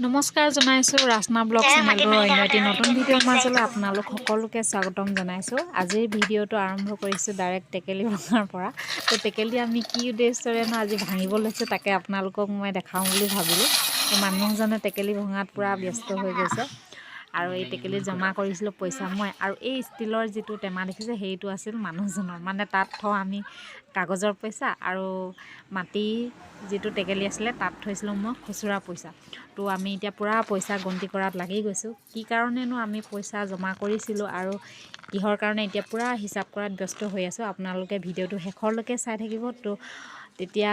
নমস্কাৰ জনাইছোঁ ৰাচনা ব্লগ চেনেলৰ অন্য এটি নতুন ভিডিঅ'ৰ মাজলৈ আপোনালোক সকলোকে স্বাগতম জনাইছোঁ। আজিৰ ভিডিঅ'টো আৰম্ভ কৰিছোঁ ডাইৰেক্ট টেকেলি ভঙাৰ পৰা। তো টেকেলি আমি কি উদ্দেশ্যৰেনো আজি ভাঙিব লৈছোঁ তাকে আপোনালোকক মই দেখাওঁ বুলি ভাবিলোঁ। তো মানুহজনে টেকেলি ভঙাত পূৰা ব্যস্ত হৈ গৈছে। আৰু এই টেকেলি জমা কৰিছিলোঁ পইচা মই, আৰু এই ষ্টিলৰ যিটো টেমা দেখিছে সেইটো আছিল মানুহজনৰ, মানে তাত থওঁ আমি কাগজৰ পইচা, আৰু মাটি যিটো টেকেলি আছিলে তাত থৈছিলোঁ মই খুচুৰা পইচা। তো আমি এতিয়া পূৰা পইচা গন্তি কৰাত লাগি গৈছোঁ। কি কাৰণেনো আমি পইচা জমা কৰিছিলোঁ আৰু কিহৰ কাৰণে এতিয়া পূৰা হিচাপ কৰাত ব্যস্ত হৈ আছোঁ। আপোনালোকে ভিডিঅ'টো শেষৰলৈকে চাই থাকিব, তো তেতিয়া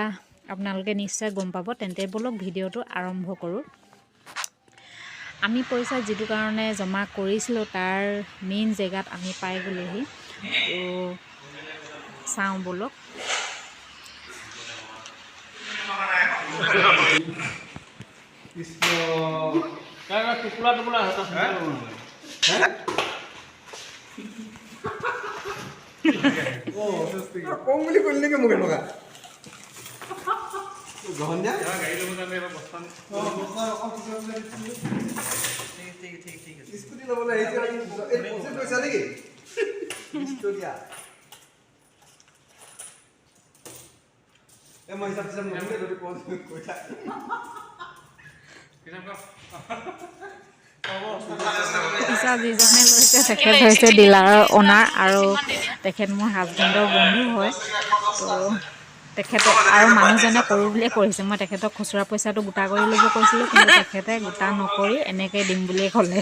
আপোনালোকে নিশ্চয় গম পাব। তেন্তে ব'লক ভিডিঅ'টো আৰম্ভ কৰোঁ। আমি পইচা যিটো কাৰণে জমা কৰিছিলোঁ তাৰ মেইন জেগাত আমি পাই গ'লোহি। তো চাওঁ ব'লক। পইচা যিজনে লৈছে তেখেত হৈছে ডিলাৰৰ অনাৰ, আৰু তেখেত মোৰ হাজবেণ্ডৰ বন্ধু হয়। তো তেখেতে আৰু মানুহজনে কৰোঁ বুলিয়ে কৰিছে। মই তেখেতক খুচুৰা পইচাটো গোটা কৰি ল'ব কৈছিলোঁ, কিন্তু তেখেতে গোটা নকৰি এনেকৈ দিম বুলিয়ে ক'লে।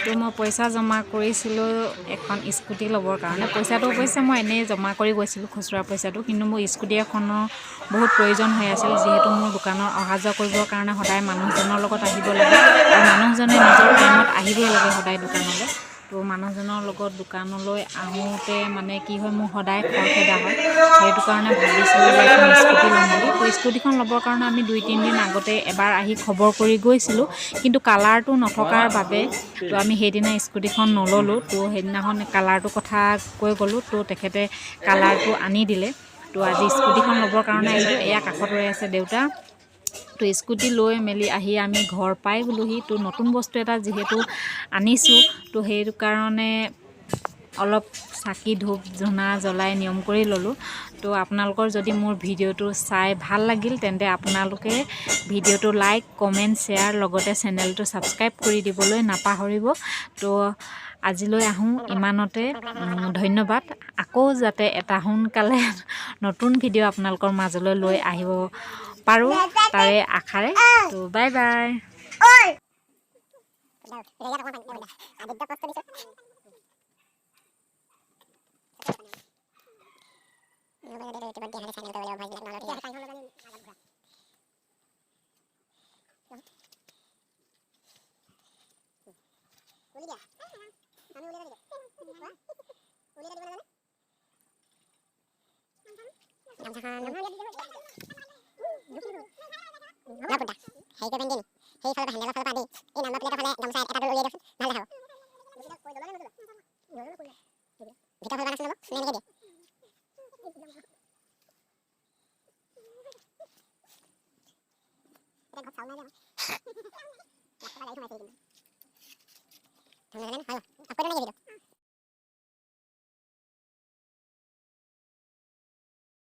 তো মই পইচা জমা কৰিছিলোঁ এখন স্কুটি ল'বৰ কাৰণে। পইচাটো অৱশ্যে মই এনেই জমা কৰি গৈছিলোঁ খুচুৰা পইচাটো, কিন্তু মোৰ স্কুটি এখনৰ বহুত প্ৰয়োজন হৈ আছিল, যিহেতু মোৰ দোকানত অহা যোৱা কৰিবৰ কাৰণে সদায় মানুহজনৰ লগত আহিব লাগে, আৰু মানুহজনে নিজৰ টাইমত আহিবই লাগে সদায় দোকানলৈ। তো মানুহজনৰ লগত দোকানলৈ আহোঁতে মানে কি হয়, মোৰ সদায় খৰখেদা হয়। সেইটো কাৰণে ভাবিছিলোঁ যে এখন স্কুটি ল'ম বুলি। তো স্কুটিখন ল'বৰ কাৰণে আমি 2-3 দিন আগতে এবাৰ আহি খবৰ কৰি গৈছিলোঁ, কিন্তু কালাৰটো নথকাৰ বাবে তো আমি সেইদিনা স্কুটিখন নল'লোঁ। তো সেইদিনাখন কালাৰটোৰ কথা কৈ গ'লোঁ, তো তেখেতে কালাৰটো আনি দিলে। তো আজি স্কুটিখন ল'বৰ কাৰণে আহিলোঁ। এয়া কাষত ৰৈ আছে দেউতা। তো স্কুটি লৈ মেলি আহি আমি ঘৰ পাই গ'লোহি। তো নতুন বস্তু এটা যিহেতু আনিছোঁ, তো সেইটো কাৰণে অলপ চাকি ধূপ ধূনা জ্বলাই নিয়ম কৰি ল'লোঁ। তো আপোনালোকৰ যদি মোৰ ভিডিঅ'টো চাই ভাল লাগিল, তেন্তে আপোনালোকে ভিডিঅ'টো লাইক, কমেণ্ট, শ্বেয়াৰ, লগতে চেনেলটো ছাবস্ক্ৰাইব কৰি দিবলৈ নাপাহৰিব। তো আজিলৈ আহোঁ ইমানতে, ধন্যবাদ। আকৌ যাতে এটা সোনকালে নতুন ভিডিঅ' আপোনালোকৰ মাজলৈ লৈ আহিব পাৰোঁ তাৰে আশাৰে। তো বাই বাই।